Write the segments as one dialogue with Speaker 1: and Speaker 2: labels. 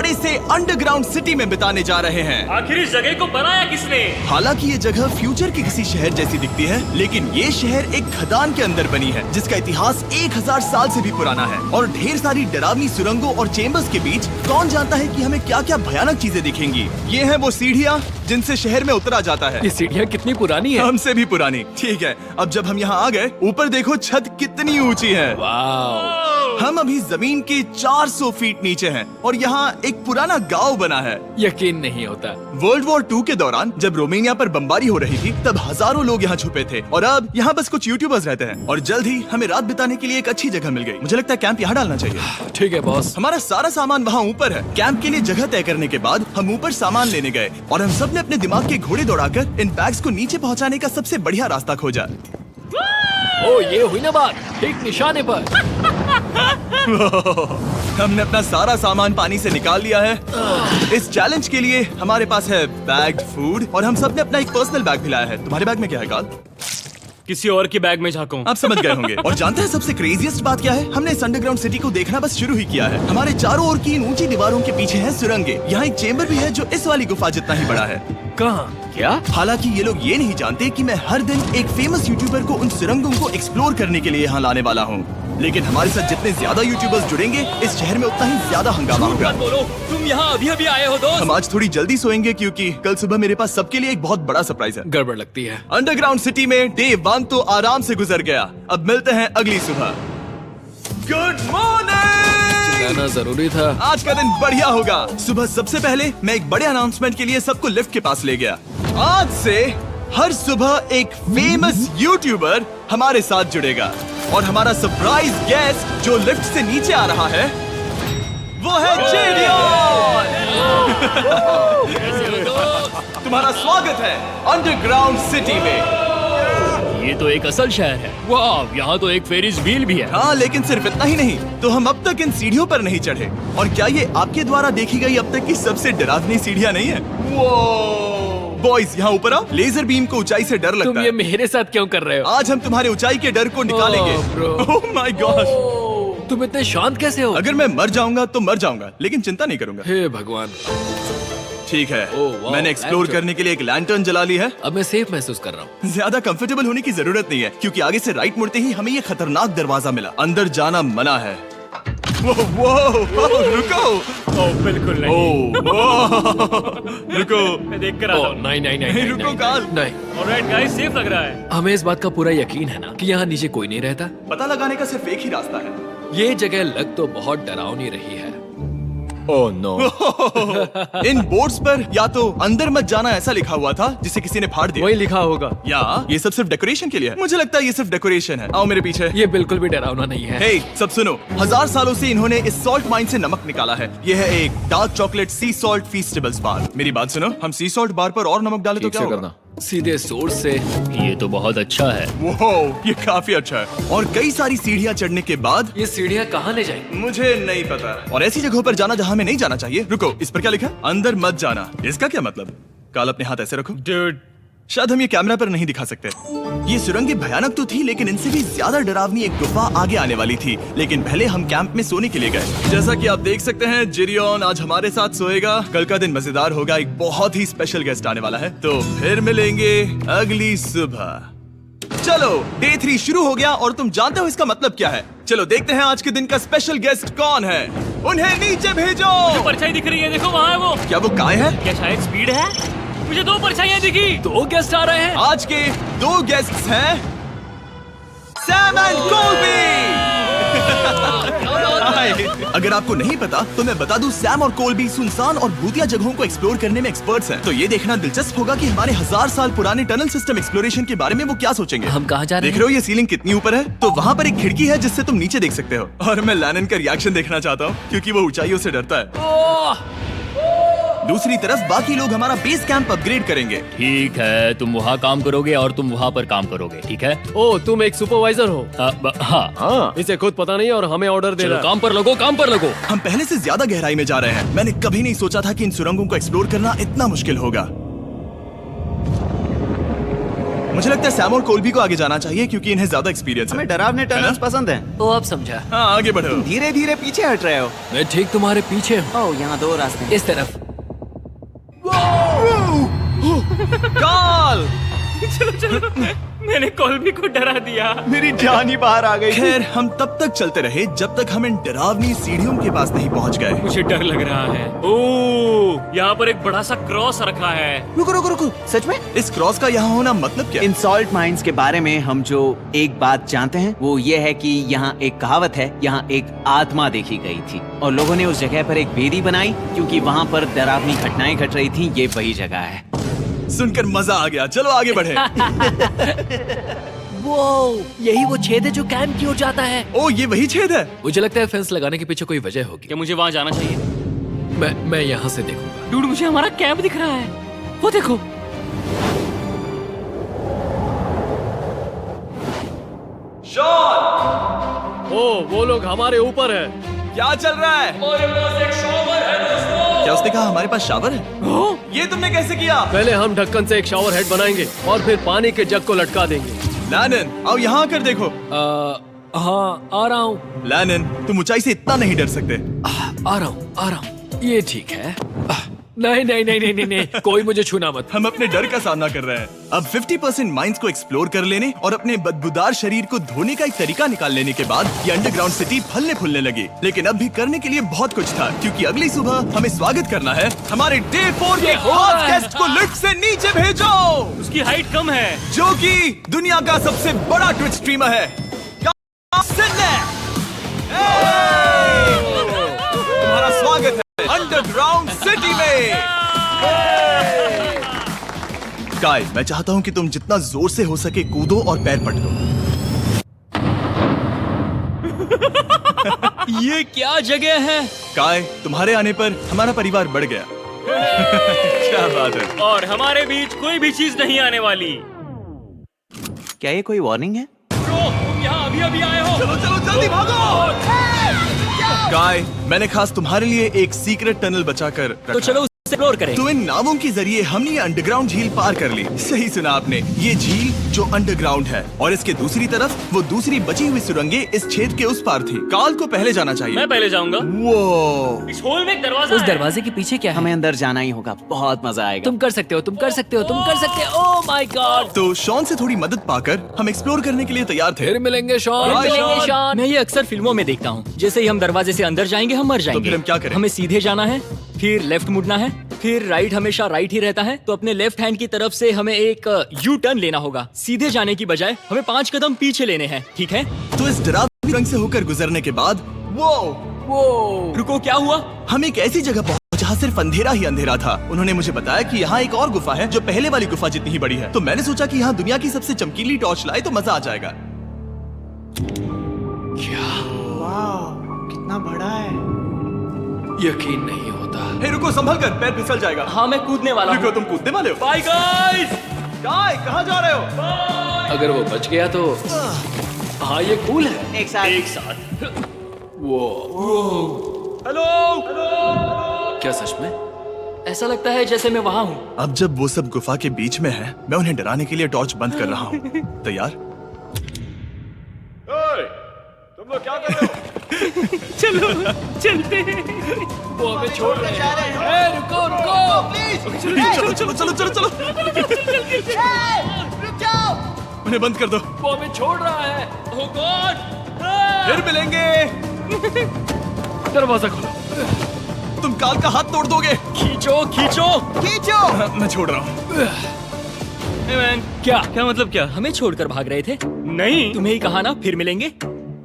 Speaker 1: बड़े से underground city में बिताने जा रहे हैं।
Speaker 2: आखिर इस जगह को बनाया किसने?
Speaker 1: हालांकि ये जगह फ्यूचर के किसी शहर जैसी दिखती है, लेकिन ये शहर एक खदान के अंदर बनी है जिसका इतिहास 1000 साल से भी पुराना है। और ढेर सारी डरावनी सुरंगों और चेम्बर्स के बीच कौन जानता है कि हमें क्या क्या भयानक चीजें दिखेंगी। ये है वो सीढ़ियाँ जिनसे शहर में उतरा जाता है।
Speaker 3: ये सीढ़ियाँ कितनी पुरानी है?
Speaker 1: हमसे भी पुरानी। ठीक है, अब जब हम यहाँ आ गए, ऊपर देखो छत कितनी ऊंची है।
Speaker 3: वाव!
Speaker 1: हम अभी जमीन के 400 फीट नीचे हैं और यहाँ एक पुराना गांव बना है।
Speaker 3: यकीन नहीं होता।
Speaker 1: वर्ल्ड वॉर 2 के दौरान जब रोमानिया पर बमबारी हो रही थी, तब हजारों लोग यहाँ छुपे थे और अब यहाँ बस कुछ यूट्यूबर्स रहते हैं। और जल्द ही हमें रात बिताने के लिए एक अच्छी जगह मिल गई। मुझे लगता है कैंप यहाँ डालना चाहिए।
Speaker 3: ठीक है बॉस।
Speaker 1: हमारा सारा सामान वहाँ ऊपर है। कैंप के लिए जगह तय करने के बाद हम ऊपर सामान लेने गए और हम सब ने अपने दिमाग के घोड़े दौड़ाकर इन बैग्स को नीचे पहुँचाने का सबसे बढ़िया रास्ता खोजा।
Speaker 3: ओ, ये हुई ना बात, ठीक निशाने पर।
Speaker 1: हमने अपना सारा सामान पानी से निकाल लिया है। इस चैलेंज के लिए हमारे पास है बैग्ड फूड और हम सब ने अपना एक पर्सनल बैग भी लाया है। तुम्हारे बैग में क्या है काल?
Speaker 2: किसी और की बैग में झांकूं।
Speaker 1: आप समझ गए होंगे। और जानते हैं सबसे क्रेजीएस्ट बात क्या है? हमने इस अंडरग्राउंड सिटी को देखना बस शुरू ही किया है। हमारे चारों ओर की इन ऊंची दीवारों के पीछे है सुरंगे। यहाँ एक चेम्बर भी है जो इस वाली गुफा जितना ही बड़ा है।
Speaker 3: कहाँ? क्या?
Speaker 1: हालांकि ये लोग ये नहीं जानते कि मैं हर दिन एक फेमस यूट्यूबर को उन सुरंगों को एक्सप्लोर करने के लिए यहाँ लाने वाला हूँ। लेकिन हमारे साथ जितने ज्यादा यूट्यूबर्स जुड़ेंगे, इस शहर में उतना ही ज्यादा हंगामा होगा।
Speaker 2: बोलो, तुम यहाँ अभी अभी आए हो दोस्त।
Speaker 1: हम आज थोड़ी जल्दी सोएंगे क्योंकि कल सुबह मेरे पास सबके लिए एक बहुत बड़ा सरप्राइज है।
Speaker 3: गड़बड़ लगती है।
Speaker 1: अंडरग्राउंड सिटी में डे 1 तो आराम से गुजर गया। अब मिलते हैं अगली सुबह। Good morning.
Speaker 3: जाना जरूरी था।
Speaker 1: आज का दिन बढ़िया होगा। सुबह सबसे पहले मैं एक बड़े अनाउंसमेंट के लिए सबको लिफ्ट के पास ले गया। आज से हर सुबह एक फेमस यूट्यूबर हमारे साथ जुड़ेगा और हमारा सरप्राइज गेस्ट जो लिफ्ट से नीचे आ रहा है वो है जेडियन। तुम्हारा स्वागत है अंडरग्राउंड सिटी में।
Speaker 2: ये तो एक असल शहर है। वाह, यहाँ तो एक फेरिस व्हील भी है।
Speaker 1: हाँ, लेकिन सिर्फ इतना ही नहीं, तो हम अब तक इन सीढ़ियों पर नहीं चढ़े। और क्या ये आपके द्वारा देखी गई अब तक की सबसे डरावनी सीढ़ियाँ नहीं है? बॉयज यहाँ ऊपर आओ। लेजर बीम को ऊंचाई से डर लगता
Speaker 3: तुम
Speaker 1: है।
Speaker 3: ये मेरे साथ क्यों कर रहे हो?
Speaker 1: आज हम तुम्हारे ऊंचाई के डर को निकालेंगे। ओह माय गॉड,
Speaker 3: तुम इतने शांत कैसे हो?
Speaker 1: अगर मैं मर जाऊंगा तो मर जाऊंगा, लेकिन चिंता नहीं करूंगा।
Speaker 3: हे भगवान।
Speaker 1: ठीक है,
Speaker 3: वाह,
Speaker 1: मैंने एक्सप्लोर
Speaker 3: लैंटर्न।
Speaker 1: करने के लिए एक लैंटर्न जला ली है।
Speaker 3: अब मैं सेफ महसूस कर रहा हूँ।
Speaker 1: ज्यादा कंफर्टेबल होने की जरूरत नहीं है क्योंकि आगे से राइट मुड़ते ही हमें ये खतरनाक दरवाजा मिला। अंदर जाना मना है। वो रुको।
Speaker 2: ओह, बिल्कुल नहीं।
Speaker 1: रुको,
Speaker 2: मैं देख कर आता हूँ।
Speaker 3: नहीं नहीं नहीं, नहीं,
Speaker 1: रुको
Speaker 3: नहीं,
Speaker 1: काल।
Speaker 3: नहीं।
Speaker 2: ऑलराइट गाइस, सेफ लग रहा है।
Speaker 3: हमें इस बात का पूरा यकीन है ना कि यहाँ नीचे कोई नहीं रहता।
Speaker 1: पता लगाने का सिर्फ एक ही रास्ता है।
Speaker 3: ये जगह लग तो बहुत डरावनी रही है। Oh no.
Speaker 1: इन बोर्ड्स पर या तो अंदर मत जाना ऐसा लिखा हुआ था जिसे किसी ने फाड़ दिया।
Speaker 3: वही लिखा होगा।
Speaker 1: या ये सब सिर्फ डेकोरेशन के लिए है। मुझे लगता है ये सिर्फ डेकोरेशन है। आओ मेरे पीछे।
Speaker 3: ये बिल्कुल भी डरावना नहीं है।
Speaker 1: हे, सब सुनो। 1000 सालों से इन्होंने इस सॉल्ट माइन से नमक निकाला है। ये है एक डार्क चॉकलेट सी सॉल्ट फीस्टेबल्स बार। मेरी बात सुनो, हम सी सॉल्ट बार पर और नमक डाले तो क्या होगा?
Speaker 3: सीधे सोर्स से।
Speaker 2: ये तो बहुत अच्छा है।
Speaker 1: वो ये काफी अच्छा है। और कई सारी सीढ़ियाँ चढ़ने के बाद
Speaker 3: ये सीढ़ियाँ कहाँ ले जाएंगी?
Speaker 1: मुझे नहीं पता। और ऐसी जगहों पर जाना जहाँ हमें नहीं जाना चाहिए। रुको, इस पर क्या लिखा है? अंदर मत जाना। इसका क्या मतलब? काल अपने हाथ ऐसे रखो।
Speaker 2: डूड,
Speaker 1: शायद हम ये कैमरा पर नहीं दिखा सकते। ये सुरंगें भयानक तो थी, लेकिन इनसे भी ज्यादा डरावनी एक गुफा आगे आने वाली थी। लेकिन पहले हम कैंप में सोने के लिए गए। जैसा कि आप देख सकते हैं, जेरियन आज हमारे साथ सोएगा। कल का दिन मजेदार होगा। एक बहुत ही स्पेशल गेस्ट आने वाला है। तो फिर मिलेंगे अगली सुबह। चलो, डे 3 शुरू हो गया और तुम जानते हो इसका मतलब क्या है? चलो देखते हैं आज के दिन का स्पेशल गेस्ट कौन है। उन्हें नीचे भेजो।
Speaker 2: परछाई दिख रही है, देखो वहाँ है वो।
Speaker 1: क्या वो काय है?
Speaker 2: क्या शायद स्पीड है? मुझे 2 परछाइयाँ दिखी।
Speaker 3: 2 गेस्ट आ रहे हैं।
Speaker 1: आज के 2 गेस्ट्स हैं सैम एंड कोल्बी। अगर आपको नहीं पता तो मैं बता दूं, सैम और कोल्बी सुनसान और भूतिया जगहों को एक्सप्लोर करने में एक्सपर्ट्स हैं। तो ये देखना दिलचस्प होगा कि हमारे 1000 साल पुराने टनल सिस्टम एक्सप्लोरेशन के बारे में वो क्या सोचेंगे।
Speaker 3: हम कहाँ जा रहे
Speaker 1: देख रहे हो ये सीलिंग कितनी ऊपर है? तो वहाँ पर एक खिड़की है जिससे तुम नीचे देख सकते हो। और मैं लैनन का रिएक्शन देखना चाहता हूँ क्योंकि वो ऊंचाइयों से डरता है। दूसरी तरफ बाकी लोग हमारा बेस कैंप अपग्रेड करेंगे।
Speaker 2: ठीक है, तुम वहाँ काम करोगे और तुम वहाँ पर काम करोगे, ठीक है?
Speaker 4: ओ, तुम एक सुपरवाइजर हो?
Speaker 2: हाँ।
Speaker 4: इसे खुद पता नहीं और हमें ऑर्डर दे
Speaker 2: चलो
Speaker 4: रहा है।
Speaker 2: काम पर लगो, काम पर लगो।
Speaker 1: हम पहले से ज्यादा गहराई में जा रहे हैं। मैंने कभी नहीं सोचा था कि इन सुरंगों को एक्सप्लोर करना इतना मुश्किल होगा। मुझे लगता है सैम और कोल्बी को आगे जाना चाहिए क्योंकि इन्हें ज्यादा एक्सपीरियंस है।
Speaker 5: हमें डरावने टनल्स पसंद हैं।
Speaker 6: वो अब समझा।
Speaker 1: हाँ आगे बढ़ो।
Speaker 5: धीरे धीरे पीछे हट रहे हो।
Speaker 3: मैं ठीक तुम्हारे पीछे हूँ।
Speaker 5: ओह, यहाँ 2 रास्ते हैं।
Speaker 6: इस तरफ।
Speaker 1: काल!
Speaker 2: मैंने कोल्बी को डरा दिया।
Speaker 5: मेरी जान ही बाहर आ गई।
Speaker 1: खैर हम तब तक चलते रहे जब तक हम इन डरावनी सीढ़ियों के पास नहीं पहुंच गए।
Speaker 2: मुझे डर लग रहा है। ओह, यहाँ पर एक बड़ा सा क्रॉस रखा है।
Speaker 5: रुको रुको रुको, सच में?
Speaker 1: इस क्रॉस का यहाँ होना मतलब क्या?
Speaker 5: इन सॉल्ट माइंस के बारे में हम जो एक बात जानते हैं वो ये है कि यहाँ एक कहावत है, यहाँ एक आत्मा देखी गई थी और लोगों ने उस जगह पर एक वेदी बनाई क्योंकि वहाँ पर डरावनी घटनाएं घट रही थी। ये वही जगह है।
Speaker 1: सुनकर मजा आ गया, चलो आगे बढ़े।
Speaker 6: वो यही वो छेद है जो कैंप की ओर जाता है।
Speaker 1: ओ ये वही छेद है।
Speaker 3: मुझे लगता है फेंस लगाने के पीछे कोई वजह होगी।
Speaker 2: क्या मुझे वहाँ जाना चाहिए?
Speaker 3: मैं यहाँ से देखूंगा।
Speaker 2: डूड, मुझे हमारा कैंप दिख रहा है। वो देखो।
Speaker 1: शॉन!
Speaker 4: ओ वो लोग हमारे ऊपर है।
Speaker 1: क्या चल रहा है? क्या उसने कहा हमारे पास शावर है? ये तुमने कैसे किया?
Speaker 4: पहले हम ढक्कन से एक शावर हेड बनाएंगे और फिर पानी के जग को लटका देंगे।
Speaker 1: लैनन आओ यहाँ आकर देखो।
Speaker 3: हाँ आ रहा हूँ।
Speaker 1: लैनन तुम ऊंचाई से इतना नहीं डर सकते।
Speaker 3: आ रहा हूँ। ये ठीक है। नहीं नहीं नहीं नहीं नहीं नहीं, कोई मुझे छूना मत।
Speaker 1: हम अपने डर का सामना कर रहे हैं। अब 50% माइंस को एक्सप्लोर कर लेने और अपने बदबूदार शरीर को धोने का एक तरीका निकाल लेने के बाद ये अंडरग्राउंड सिटी फलने फूलने लगी। लेकिन अब भी करने के लिए बहुत कुछ था क्योंकि अगली सुबह हमें स्वागत करना है हमारे डे 4 के खास गेस्ट को लिफ्ट से नीचे भेजो,
Speaker 2: उसकी हाइट कम है।
Speaker 1: जो कि दुनिया का सबसे बड़ा ट्विच स्ट्रीमर है। तुम्हारा स्वागत है अंडरग्राउंड सिटी में। काय, मैं चाहता हूँ कि तुम जितना जोर से हो सके कूदो और पैर पटको।
Speaker 2: ये क्या जगह है?
Speaker 1: काय, तुम्हारे आने पर हमारा परिवार बढ़ गया। क्या बात है।
Speaker 2: और हमारे बीच कोई भी चीज नहीं आने वाली।
Speaker 5: क्या ये कोई वार्निंग है?
Speaker 2: ब्रो, तुम यहाँ अभी अभी आए हो।
Speaker 1: चलो चलो जल्दी भागो। काय, मैंने खास तुम्हारे लिए एक सीक्रेट टनल बचाकर रखा।
Speaker 2: तो चलो उसे एक्सप्लोर करें।
Speaker 1: तो इन नावों के जरिए हमने ये अंडरग्राउंड झील पार कर ली। सही सुना आपने, ये झील जो अंडरग्राउंड है और इसके दूसरी तरफ वो दूसरी बची हुई सुरंगें इस छेद के उस पार थी। काल को पहले जाना चाहिए।
Speaker 2: मैं पहले जाऊंगा।
Speaker 1: वो
Speaker 2: इस होल में एक दरवाजा
Speaker 6: उस
Speaker 2: है।
Speaker 6: दरवाजे के पीछे क्या है?
Speaker 5: हमें अंदर जाना ही होगा, बहुत मजा आएगा।
Speaker 6: तुम कर सकते हो, तुम कर सकते हो, तुम कर सकते हो। Oh my God.
Speaker 1: तो शॉन से थोड़ी मदद पाकर हम एक्सप्लोर करने के लिए तैयार थे।
Speaker 3: फिर मिलेंगे शॉन।
Speaker 1: Bye,
Speaker 6: मिलेंगे
Speaker 1: शॉन।
Speaker 6: शॉन।
Speaker 2: मैं ये अक्सर फिल्मों में देखता हूँ। जैसे ही हम दरवाजे से अंदर जाएंगे हम मर जाएंगे।
Speaker 1: फिर हम क्या करें?
Speaker 2: हमें सीधे जाना है, फिर लेफ्ट मुड़ना है, फिर राइट हमेशा राइट ही रहता है। तो अपने लेफ्ट हैंड की तरफ से हमें एक यू टर्न लेना होगा। सीधे जाने की बजाय हमें 5 कदम पीछे लेने हैं, ठीक है?
Speaker 1: तो इस डरावनी रंग से होकर गुजरने के बाद वो
Speaker 2: रुको, क्या हुआ?
Speaker 1: हम एक ऐसी जगह पहुंचे जहाँ सिर्फ अंधेरा ही अंधेरा था। उन्होंने मुझे बताया कि यहाँ एक और गुफा है जो पहले वाली गुफा जितनी ही बड़ी है। तो मैंने सोचा कि यहाँ दुनिया की सबसे चमकीली टॉर्च लाए तो मजा आ जाएगा।
Speaker 5: कितना बड़ा है।
Speaker 3: यकीन नहीं होता।
Speaker 1: हे रुको, संभल कर, पैर फिसल जाएगा।
Speaker 2: हाँ, मैं कूदने वाला
Speaker 1: रुको,
Speaker 2: हूँ।
Speaker 1: तुम कूदने वाले हो?
Speaker 2: Bye guys.
Speaker 1: काय, कहाँ जा रहे हो?
Speaker 3: अगर वो बच गया तो हाँ ये कूल है।
Speaker 5: एक साथ।
Speaker 2: एक साथ।
Speaker 3: वो
Speaker 2: हेलो।
Speaker 3: क्या सच में?
Speaker 2: ऐसा लगता है जैसे मैं वहाँ हूँ।
Speaker 1: अब जब वो सब गुफा के बीच में है, मैं उन्हें डराने के लिए टॉर्च बंद कर रहा हूँ। तैयार? तुम लोग क्या कर रहे हो?
Speaker 2: चलो चलते हैं।
Speaker 3: वो हमें छोड़ रहे हैं। रुको रुको।
Speaker 1: चलो चलो चलो चलो चलो। उन्हें बंद कर दो।
Speaker 3: वो हमें छोड़ रहा है।
Speaker 2: ओह गॉड।
Speaker 1: फिर मिलेंगे।
Speaker 4: दरवाजा खोलो।
Speaker 1: तुम काल का हाथ तोड़ दोगे।
Speaker 2: खींचो खींचो।
Speaker 1: खींचो। मैं छोड़ रहा हूँ।
Speaker 2: मैन, क्या मतलब क्या? हमें छोड़कर भाग रहे थे? नहीं, तुम्हें ही कहा ना फिर मिलेंगे।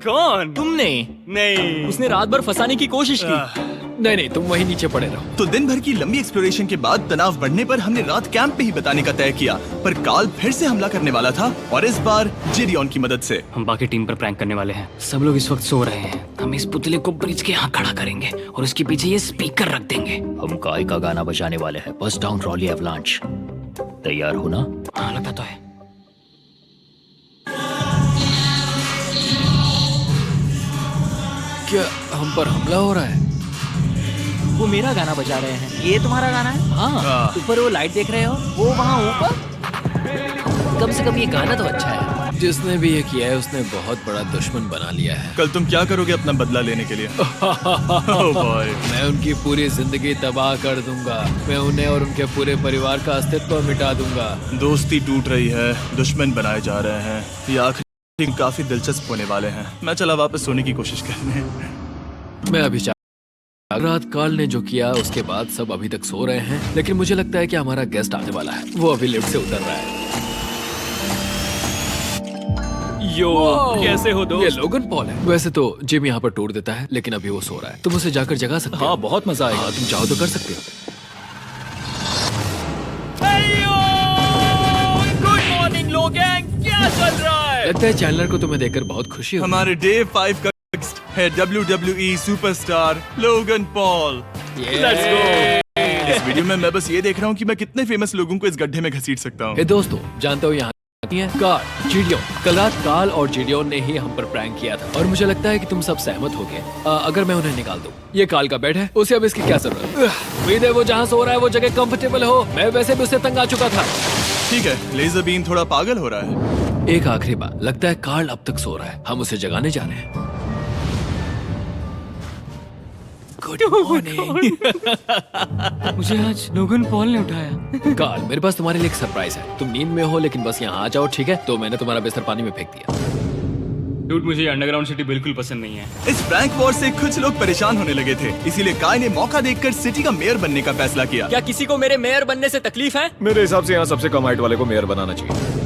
Speaker 2: कौन? तुमने? नहीं, उसने रात भर फंसाने की कोशिश की।
Speaker 3: नहीं नहीं, तुम वहीं नीचे पड़े रहो।
Speaker 1: तो दिन भर की लंबी एक्सप्लोरेशन के बाद तनाव बढ़ने पर हमने रात कैंप पे ही बताने का तय किया। पर काल फिर से हमला करने वाला था और इस बार जिरियन की मदद से।
Speaker 2: हम बाकी टीम पर प्रैंक करने वाले हैं। सब लोग इस वक्त सो रहे हैं। हम इस पुतले को ब्रिज के यहाँ खड़ा करेंगे और उसके पीछे ये स्पीकर रख देंगे।
Speaker 7: हम काय का गाना बजाने वाले हैं, बस डाउन रॉली एवलांच। तैयार हो ना?
Speaker 2: हाँ, लगता तो है।
Speaker 3: क्या हम पर हमला हो रहा है?
Speaker 2: वो मेरा गाना बजा रहे हैं।
Speaker 5: ये तुम्हारा गाना है?
Speaker 2: हाँ, ऊपर वो लाइट देख रहे हो?
Speaker 5: वो वहाँ ऊपर?
Speaker 6: कम से कम ये गाना तो अच्छा है।
Speaker 3: जिसने भी ये किया है उसने बहुत बड़ा दुश्मन बना लिया है।
Speaker 1: कल तुम क्या करोगे अपना बदला लेने के लिए? Oh boy.
Speaker 3: मैं उनकी पूरी जिंदगी तबाह कर दूंगा। मैं उन्हें और उनके पूरे परिवार का अस्तित्व मिटा दूंगा।
Speaker 1: दोस्ती टूट रही है, दुश्मन बनाए जा रहे हैं। ये आखिरी काफी दिलचस्प होने वाले हैं। मैं चला वापस सोने की कोशिश करने।
Speaker 3: मैं अभी रात कार्ल ने जो किया उसके बाद सब अभी तक सो रहे हैं, लेकिन मुझे लगता है कि हमारा गेस्ट आने वाला है। वो अभी लिफ्ट से उतर रहा है।
Speaker 2: यो, कैसे हो
Speaker 3: ये
Speaker 2: दोस्त?
Speaker 3: लोगन पॉल है। वैसे तो जिम यहाँ पर टूर देता है, लेकिन अभी वो सो रहा है। तुम उसे जाकर जगा सकते हो।
Speaker 2: हाँ, बहुत मजा आएगा।
Speaker 3: हाँ, तुम चाहो तो कर सकते हो।
Speaker 2: गुड मॉर्निंग लोगैंग, क्या चल रहा है?
Speaker 3: लगता है चैनलर को तुम्हें देखकर बहुत खुशी हुई।
Speaker 1: हमारे डे 5 का गेस्ट है WWE superstar Logan Paul.
Speaker 2: Let's go।
Speaker 1: इस वीडियो में मैं बस ये देख रहा हूँ कि मैं कितने फेमस लोगों को इस गड्ढे में घसीट सकता हूँ।
Speaker 3: हे दोस्तों, जानते हो यहाँ कार्ल, जिडियोन। कल रात कार्ल और जिडियोन ने ही हम पर प्रैंक किया था और मुझे लगता है कि तुम सब सहमत हो गए। अगर मैं उन्हें निकाल दूं। ये कार्ल का बेड है, उसे अब इसकी क्या जरूरत है? उम्मीद है वो जहाँ सो रहा है वो जगह कंफर्टेबल हो। मैं वैसे भी उससे तंग आ चुका था।
Speaker 1: ठीक है, लेजर बीम थोड़ा पागल हो रहा है।
Speaker 3: एक आखिरी बात, लगता है कार्ल अब तक सो रहा है। हम उसे जगाने जा रहे हैं। Good morning.
Speaker 2: मुझे आज लोगन पॉल ने उठाया।
Speaker 3: कार्ल, मेरे पास तुम्हारे लिए एक सरप्राइज है। तुम नींद में हो लेकिन बस यहाँ आ जाओ, ठीक है? तो मैंने तुम्हारा बिस्तर पानी में फेंक दिया।
Speaker 2: डूड, मुझे अंडरग्राउंड सिटी बिल्कुल पसंद नहीं है।
Speaker 1: इस प्रैंक वॉर से कुछ लोग परेशान होने लगे थे, इसीलिए काय ने मौका देखकर सिटी का मेयर बनने का फैसला किया।
Speaker 2: क्या किसी को मेरे मेयर बनने से तकलीफ है?
Speaker 8: मेरे हिसाब से यहाँ सबसे कम हाइट वाले को मेयर बनाना चाहिए।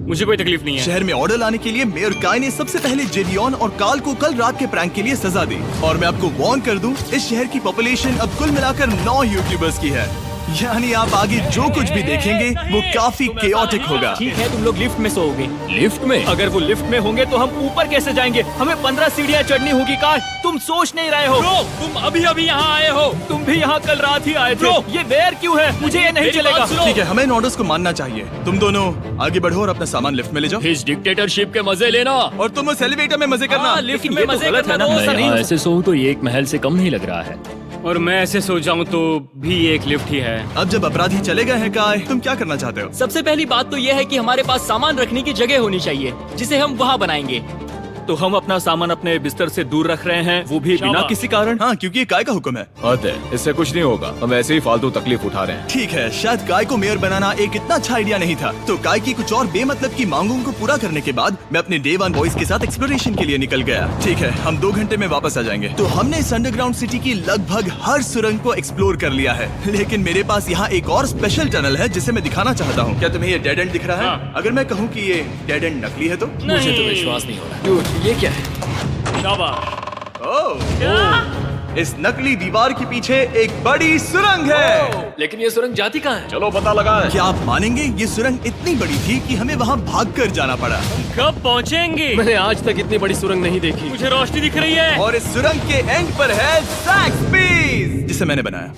Speaker 2: मुझे कोई तकलीफ नहीं है।
Speaker 1: शहर में ऑर्डर लाने के लिए मेयर काय ने सबसे पहले जिडियोन और कार्ल को कल रात के प्रैंक के लिए सजा दी। और मैं आपको वार्न कर दूं, इस शहर की पॉपुलेशन अब कुल मिलाकर 9 यूट्यूबर्स की है। यानी आप आगे जो कुछ भी देखेंगे वो काफी केओटिक होगा।
Speaker 2: ठीक है, तुम लोग लिफ्ट में सोओगे।
Speaker 3: लिफ्ट में?
Speaker 2: अगर वो लिफ्ट में होंगे तो हम ऊपर कैसे जाएंगे? हमें 15 सीढ़ियाँ चढ़नी होगी। कार, तुम सोच नहीं रहे हो। तुम अभी अभी यहाँ आए हो। तुम भी यहाँ कल रात ही आए थे। ये देर क्यों है? मुझे ये नहीं चलेगा।
Speaker 1: ठीक है, हमें इन ऑर्डर्स को मानना चाहिए। तुम दोनों आगे बढ़ो और अपना सामान लिफ्ट में ले जाओ।
Speaker 2: इस डिक्टेटरशिप के मजे लेना।
Speaker 1: और तुम उस एलिवेटर में मजे करना।
Speaker 2: लिफ्ट में मजे करना दोस्त।
Speaker 7: मैं यहाँ ऐसे सोऊं तो ये एक महल से कम नहीं लग रहा है।
Speaker 2: और मैं ऐसे सो जाऊं तो भी एक लिफ्ट ही है।
Speaker 1: अब जब अपराधी चले गए हैं काय, तुम क्या करना चाहते हो?
Speaker 2: सबसे पहली बात तो यह है कि हमारे पास सामान रखने की जगह होनी चाहिए जिसे हम वहाँ बनाएंगे। तो हम अपना सामान अपने बिस्तर से दूर रख रहे हैं, वो भी बिना किसी कारण।
Speaker 1: हाँ, क्योंकि ये काय का हुक्म है।
Speaker 8: अतः इससे कुछ नहीं होगा, हम ऐसे ही फालतू तकलीफ उठा रहे हैं।
Speaker 1: ठीक है, शायद काय को मेयर बनाना एक इतना अच्छा आइडिया नहीं था। तो काय की कुछ और बेमतलब की मांगों को पूरा करने के बाद मैं अपने डे 1 बॉयज के साथ एक्सप्लोरेशन के लिए निकल गया। ठीक है, हम 2 घंटे में वापस आ जाएंगे। तो हमने इस अंडरग्राउंड सिटी की लगभग हर सुरंग को एक्सप्लोर कर लिया है, लेकिन मेरे पास यहाँ एक और स्पेशल टनल है जिसे मैं दिखाना चाहता हूँ। क्या तुम्हें ये डेड एंड दिख रहा है?
Speaker 2: हाँ।
Speaker 1: अगर मैं कहूँ कि ये डेड एंड नकली है तो?
Speaker 3: मुझे तो विश्वास नहीं हो रहा। Dude, ये क्या है?
Speaker 1: ओह, इस नकली दीवार के पीछे एक बड़ी सुरंग है।
Speaker 3: लेकिन ये सुरंग जाती कहाँ है?
Speaker 8: चलो पता लगाएं।
Speaker 1: क्या आप मानेंगे, ये सुरंग इतनी बड़ी थी कि हमें वहाँ भागकर जाना पड़ा।
Speaker 2: कब पहुँचेंगे?
Speaker 4: मैंने आज तक इतनी बड़ी सुरंग नहीं देखी।
Speaker 2: मुझे रोशनी दिख रही है।
Speaker 1: और इस सुरंग के एंड पर है ज़ैक्सबीज़, जिसे मैंने बनाया।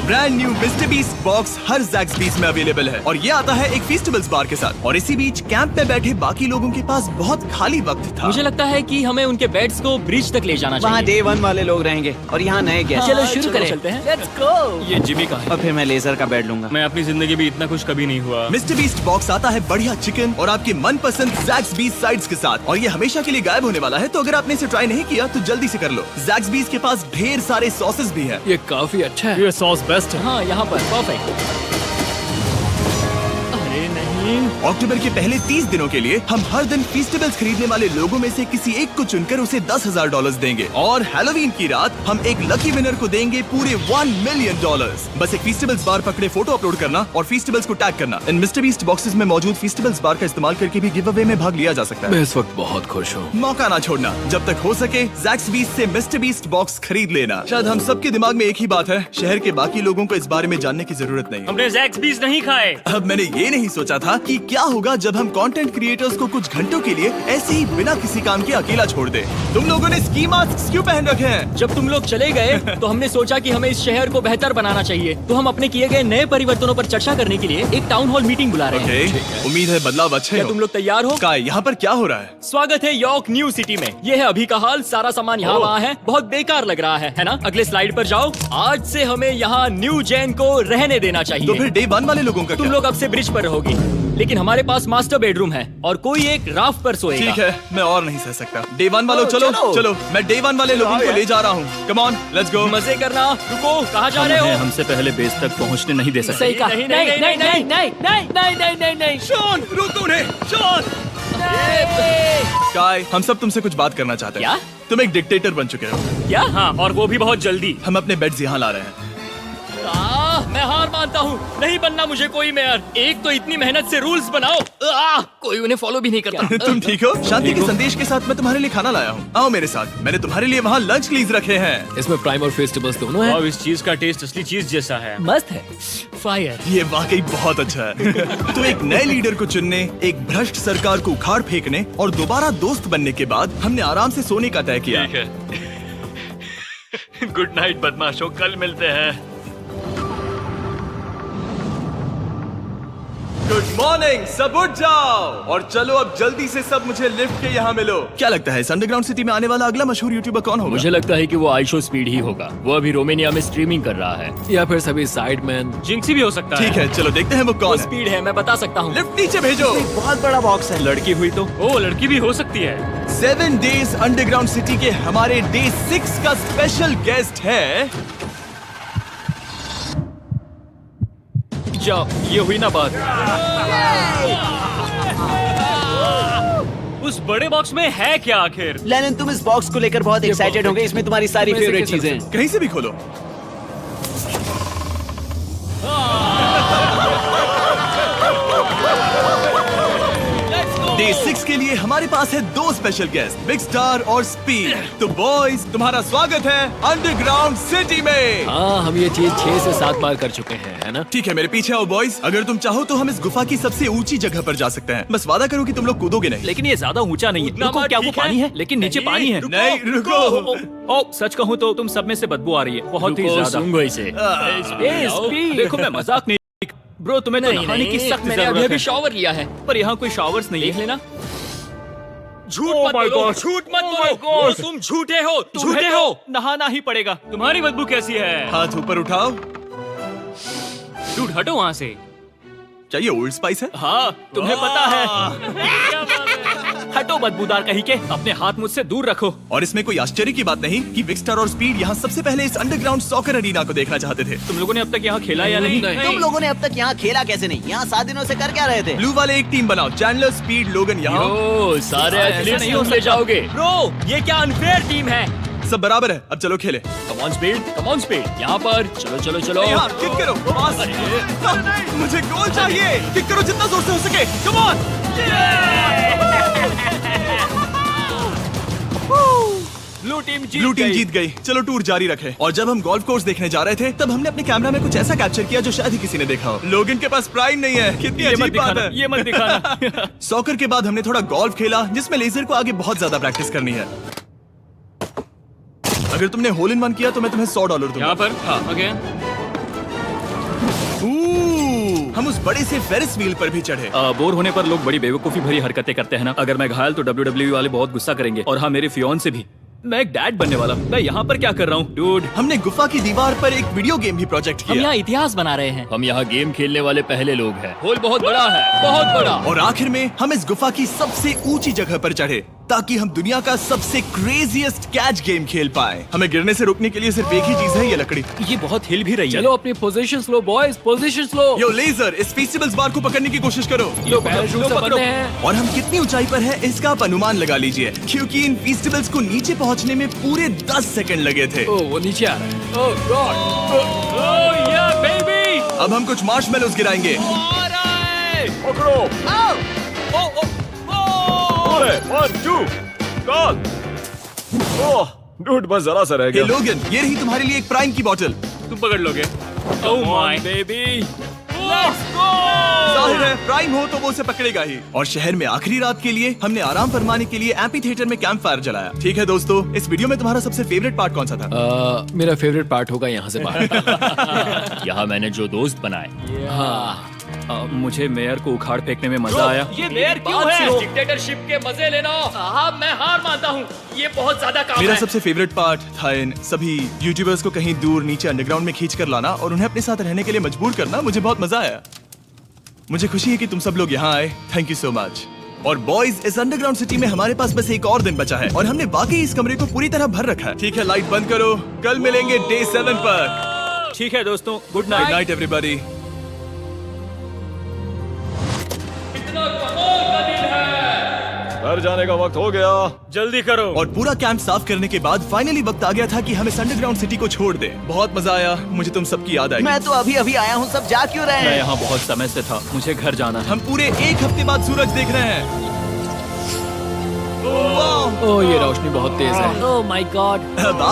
Speaker 1: Brand new Mister Beast box हर ज़ैक्सबीज़ में अवेलेबल है और ये आता है एक फेस्टिवल्स बार के साथ। और इसी बीच कैंप में बैठे बाकी लोगों के पास बहुत खाली वक्त था।
Speaker 2: मुझे लगता है कि हमें उनके बेड्स को ब्रिज तक ले जाना
Speaker 5: वहाँ
Speaker 2: चाहिए।
Speaker 5: डे 1 वाले लोग रहेंगे और यहाँ नए गेस्ट।
Speaker 6: चलो शुरू करें।
Speaker 2: चलते हैं।
Speaker 6: Let's go.
Speaker 2: ये जिमी का है।
Speaker 5: और फिर मैं लेजर का बेड लूंगा।
Speaker 2: मैं अपनी जिंदगी में इतना खुश कभी नहीं हुआ।
Speaker 1: मिस्टर बीस्ट बॉक्स आता है बढ़िया चिकन और आपके मनपसंद ज़ैक्सबीज़ साइड्स के साथ, और ये हमेशा के लिए गायब होने वाला है। तो अगर आपने इसे ट्राई नहीं किया तो जल्दी से कर लो। ज़ैक्सबीज़ के पास ढेर सारे सॉसेस भी है।
Speaker 3: ये काफी अच्छा है।
Speaker 4: ये सॉस बेस्ट है।
Speaker 2: हाँ, यहाँ पर परफेक्ट। अरे नहीं।
Speaker 1: अक्टूबर के पहले 30 दिनों के लिए हम हर दिन फेस्टिवल्स खरीदने वाले लोगों में से किसी एक को चुनकर उसे $10,000 देंगे, और हैलोवीन की रात हम एक लकी विनर को देंगे पूरे $1 मिलियन। बस एक फेस्टिवल्स बार पकड़े फोटो अपलोड करना और फेस्टिवल्स को टैग करना। इन मिस्टर बीस्ट बॉक्सेस में मौजूद फेस्टिवल्स बार का इस्तेमाल करके भी गिव अवे में भाग लिया जा सकता है।
Speaker 3: मैं इस वक्त बहुत खुश हूँ।
Speaker 1: मौका ना छोड़ना, जब तक हो सके ज़ैक्सबीज़ से मिस्टर बीस्ट बॉक्स खरीद लेना। शायद हम सबके दिमाग में एक ही बात है, शहर के बाकी लोगों को इस बारे में जानने की जरूरत नहीं।
Speaker 2: हमने ज़ैक्सबीज़ नहीं खाए।
Speaker 1: अब मैंने ये नहीं सोचा था कि क्या होगा जब हम कंटेंट क्रिएटर्स को कुछ घंटों के लिए ऐसे ही बिना किसी काम के अकेला छोड़ दे। तुम लोगों ने स्की मास्क क्यों पहन रखे हैं?
Speaker 2: जब तुम लोग चले गए तो हमने सोचा कि हमें इस शहर को बेहतर बनाना चाहिए। तो हम अपने किए गए नए परिवर्तनों पर चर्चा करने के लिए एक टाउन हॉल मीटिंग बुला रहे हैं।
Speaker 1: ओके, उम्मीद है बदलाव अच्छे
Speaker 2: क्या
Speaker 1: हो।
Speaker 2: तुम लोग तैयार हो?
Speaker 1: काय, यहाँ पर क्या हो रहा है?
Speaker 2: स्वागत है यॉर्क न्यू सिटी में। ये है अभी का हाल। सारा सामान यहाँ वहाँ है। बहुत बेकार लग रहा है ना? अगले स्लाइड पर जाओ। आज से हमें यहाँ न्यू जेन को रहने देना
Speaker 1: तो
Speaker 2: चाहिए।
Speaker 1: फिर डे 1 वाले लोगों का
Speaker 2: तुम
Speaker 1: क्या?
Speaker 2: लोग अब से ब्रिज पर होगी, लेकिन हमारे पास मास्टर बेडरूम है और कोई एक राफ्ट पर सोएगा।
Speaker 1: ठीक है, मैं और नहीं सह सकता। डे 1 वालों चलो चलो, मैं डे 1 वाले लोगों को ले जा रहा हूँ। Come on, let's go.
Speaker 2: मजे करना। रुको, कहाँ जा रहे हो?
Speaker 7: हमसे पहले बेस तक पहुंचने नहीं दे सकते।
Speaker 3: सही कहा।
Speaker 2: नहीं, नहीं, नहीं, नहीं,
Speaker 3: नहीं नहीं नहीं नहीं नहीं नहीं।
Speaker 1: शॉन, रोको उन्हें। शॉन, काय, हम सब तुमसे कुछ बात करना चाहते हैं।
Speaker 2: क्या?
Speaker 1: तुम एक डिक्टेटर बन चुके हो।
Speaker 2: क्या? हाँ, और वो भी बहुत जल्दी।
Speaker 1: हम अपने बेड्स यहाँ ला रहे हैं।
Speaker 2: मैं हार मानता हूँ, नहीं बनना मुझे कोई मेयर। एक तो इतनी मेहनत से रूल्स बनाओ, कोई उन्हें फॉलो भी नहीं करता।
Speaker 1: तुम ठीक हो? शांति के संदेश के साथ मैं तुम्हारे लिए खाना लाया हूँ। आओ मेरे साथ, मैंने तुम्हारे लिए वहाँ लंच लीज रखे हैं।
Speaker 3: इसमें प्राइम और फेस्टिवल्स दोनों हैं।
Speaker 4: अब इस चीज का टेस्ट असली चीज जैसा है।
Speaker 3: मस्त है। फायर।
Speaker 1: ये वाकई बहुत अच्छा है। तो एक नए लीडर को चुनने, एक भ्रष्ट सरकार को उखाड़ फेंकने और दोबारा दोस्त बनने के बाद हमने आराम से सोने का तय किया।
Speaker 4: गुड नाइट बदमाशों, कल मिलते हैं।
Speaker 1: गुड मॉर्निंग, सब उठ जाओ और चलो अब जल्दी से सब मुझे लिफ्ट के यहाँ मिलो। क्या लगता है इस अंडरग्राउंड सिटी में आने वाला अगला मशहूर यूट्यूबर कौन होगा?
Speaker 2: मुझे लगता है कि वो आइशो स्पीड ही होगा। वो अभी रोमानिया में स्ट्रीमिंग कर रहा है।
Speaker 3: या फिर सभी साइडमैन।
Speaker 4: जिंक्सी भी हो सकता है।
Speaker 1: ठीक है, चलो देखते हैं वो कौन है।
Speaker 2: स्पीड है, मैं बता सकता हूँ।
Speaker 1: लिफ्ट नीचे भेजो।
Speaker 5: बहुत बड़ा बॉक्स है।
Speaker 1: लड़की हुई तो
Speaker 4: ओ, लड़की भी हो सकती है।
Speaker 1: 7 डेज अंडरग्राउंड सिटी के हमारे डे 6 का स्पेशल गेस्ट है।
Speaker 2: जाओ, ये हुई ना बात।
Speaker 4: उस बड़े बॉक्स में है क्या आखिर?
Speaker 5: लेनिन, तुम इस बॉक्स को लेकर बहुत एक्साइटेड होंगे। इसमें तुम्हारी सारी
Speaker 3: इसमें से
Speaker 5: फेवरेट
Speaker 3: कैसे
Speaker 5: चीजें हैं।
Speaker 1: कहीं से भी खोलो। डे 6 के लिए हमारे पास है 2 स्पेशल गेस्ट, बिग स्टार और स्पीड। तो बॉयज, तुम्हारा स्वागत है अंडरग्राउंड सिटी में।
Speaker 3: हाँ, हम ये चीज 6 से 7 बार कर चुके हैं, है ना?
Speaker 1: ठीक है, मेरे पीछे आओ बॉयज। अगर तुम चाहो तो हम इस गुफा की सबसे ऊंची जगह पर जा सकते हैं। बस वादा करो कि तुम लोग कूदोगे नहीं।
Speaker 2: लेकिन ये ज्यादा ऊंचा नहीं है। रुको, क्या वो पानी है? लेकिन नीचे पानी है।
Speaker 1: नहीं, रुको।
Speaker 2: ओ, सच कहूँ तो तुम सब में से बदबू आ रही है, बहुत ही ज्यादा। इसे। देखो, मैं मजाक नहीं। ब्रो, तुम्हें तो नहाने की सख्त जरूरत है। अभी शावर लिया है, पर यहाँ कोई शावर्स नहीं है। देख लेना। झूठ मत बोलो, झूठ मत बोलो। तुम झूठे हो, झूठे हो। नहाना ही पड़ेगा।
Speaker 4: तुम्हारी बदबू कैसी है?
Speaker 1: हाथ ऊपर उठाओ।
Speaker 4: डूड, हटो वहाँ से।
Speaker 1: क्या ये ओल्ड स्पाइस है?
Speaker 2: हाँ, तुम्हें पता है। हटो बदबूदार कहीं के, अपने हाथ मुझसे दूर रखो।
Speaker 1: और इसमें कोई आश्चर्य की बात नहीं कि बिग स्टार और स्पीड यहाँ सबसे पहले इस अंडरग्राउंड सॉकर अरीना को देखना चाहते थे।
Speaker 2: तुम लोगों ने अब तक यहाँ खेला या नहीं?
Speaker 5: तुम लोगों ने अब तक यहाँ खेला कैसे नहीं? यहाँ 7 दिनों से कर क्या रहे थे?
Speaker 1: ब्लू वाले एक टीम बनाओ, चैंडलर, स्पीड, लोगन यहाँ।
Speaker 2: ओ, सारे एथलीट्स नहीं ले जाओगे। ब्रो, ये क्या अनफेयर टीम है।
Speaker 1: सब बराबर है, अब चलो खेले।
Speaker 2: Come on speed, come on speed. यहाँ पर चलो चलो चलो।
Speaker 1: यहाँ किक करो, पास। मुझे गोल चाहिए। किक करो जितना जोर से हो सके। Come on.
Speaker 2: ब्लू टीम
Speaker 1: जीत गई। चलो टूर जारी रखें। और जब हम गोल्फ कोर्स देखने जा रहे थे, तब हमने अपने कैमरा में कुछ ऐसा कैप्चर किया जो शायद ही किसी ने देखा हो। लोगन के पास प्राइम नहीं है। कितनी अजीब बात है।
Speaker 2: ये मत दिखाना।
Speaker 1: सॉकर के बाद हमने थोड़ा गोल्फ खेला, जिसमें लेजर को आगे बहुत ज्यादा प्रैक्टिस करनी है। अगर तुमने होल इन वन किया तो मैं तुम्हें $100 दूंगा।
Speaker 4: यहाँ पर?
Speaker 1: हाँ।
Speaker 4: ओके।
Speaker 1: हम उस बड़े से फेरिस व्हील पर भी चढ़े।
Speaker 7: बोर होने पर लोग बड़ी बेवकूफी भरी हरकतें करते हैं ना। अगर मैं घायल तो WWE वाले बहुत गुस्सा करेंगे। और हाँ, मेरे फियोन्से भी। मैं एक डैड बनने वाला हूँ। मैं यहाँ पर क्या कर रहा हूँ डूड?
Speaker 1: हमने गुफा की दीवार पर एक वीडियो गेम भी प्रोजेक्ट
Speaker 2: हम
Speaker 1: किया।
Speaker 2: यहाँ इतिहास बना रहे हैं। हम यहाँ गेम खेलने वाले पहले लोग हैं। होल बहुत बड़ा है, बहुत बड़ा।
Speaker 1: और आखिर में हम इस गुफा की सबसे ऊंची जगह पर चढ़े ताकि हम दुनिया का सबसे क्रेजीएस्ट कैच गेम खेल पाए। हमें गिरने से रोकने के लिए सिर्फ एक ही चीज है, ये लकड़ी।
Speaker 2: ये बहुत हिल भी रही है।
Speaker 3: चलो अपनी पोजीशंस लो बॉयज, पोजीशंस लो।
Speaker 1: यो लेजर, इस फेस्टिवल्स बार को पकड़ने की कोशिश करो।
Speaker 3: लो पैराशूट से बंधे हैं।
Speaker 1: और हम कितनी ऊंचाई पर है इसका आप अनुमान लगा लीजिए, क्योंकि इन फेस्टिवल्स को नीचे पहुंचने में पूरे 10 सेकंड लगे थे।
Speaker 3: ओ, वो नीचे आ रहा है। ओह गॉड।
Speaker 2: ओह या बेबी।
Speaker 1: अब हम कुछ मार्शमेलोस गिराएंगे।
Speaker 8: पकड़ो। अरे 1 2 कॉल। ओह डूड, बस जरा सा रह
Speaker 1: हे
Speaker 8: गया।
Speaker 1: लोगन, ये रही तुम्हारे लिए एक प्राइम की बोतल।
Speaker 4: तुम पकड़ लोगे? Oh my
Speaker 2: baby.
Speaker 1: जाहिर है प्राइम हो तो वो उसे पकड़ेगा ही। और शहर में आखिरी रात के लिए हमने आराम फरमाने के लिए एम्पी थिएटर में कैंप फायर जलाया। ठीक है दोस्तों, इस वीडियो में तुम्हारा सबसे फेवरेट पार्ट कौन सा था?
Speaker 3: मेरा फेवरेट पार्ट होगा यहाँ से बाहर।
Speaker 7: यहाँ मैंने जो दोस्त बनाए।
Speaker 3: हाँ,
Speaker 7: मुझे मेयर को उखाड़ फेंकने में मजा आया।
Speaker 2: ये मेयर क्यों है? डिक्टेटरशिप के मजे लेना। हाँ, मैं हार मानता हूँ। ये बहुत ज्यादा काम
Speaker 1: मेरा
Speaker 2: है।
Speaker 1: सबसे फेवरेट पार्ट था इन सभी यूट्यूबर्स को कहीं दूर नीचे अंडरग्राउंड में खींच कर लाना और उन्हें अपने साथ रहने के लिए मजबूर करना। मुझे बहुत मजा आया। मुझे खुशी है कि तुम सब लोग यहाँ आए। Thank you so much. और बॉयज, इस अंडरग्राउंड सिटी में हमारे पास बस एक और दिन बचा है और हमने वाकई इस कमरे को पूरी तरह भर रखा है। ठीक है, लाइट बंद करो। कल मिलेंगे डे 7 पर।
Speaker 2: ठीक है दोस्तों, good
Speaker 1: good
Speaker 2: night.
Speaker 1: Night everybody.
Speaker 8: घर जाने का वक्त हो गया।
Speaker 2: जल्दी करो।
Speaker 1: और पूरा कैंप साफ करने के बाद फाइनली वक्त आ गया था कि हम इस अंडरग्राउंड सिटी को छोड़ दें। बहुत मजा आया। मुझे तुम सबकी याद आई।
Speaker 5: मैं तो अभी अभी आया हूँ, सब जा क्यों रहे
Speaker 7: मैं
Speaker 5: हैं?
Speaker 7: यहाँ बहुत समय से था, मुझे घर जाना है।
Speaker 1: हम पूरे एक हफ्ते बाद सूरज देख रहे हैं।
Speaker 3: ओह ये रोशनी बहुत तेज है।
Speaker 6: Oh my God.
Speaker 1: अब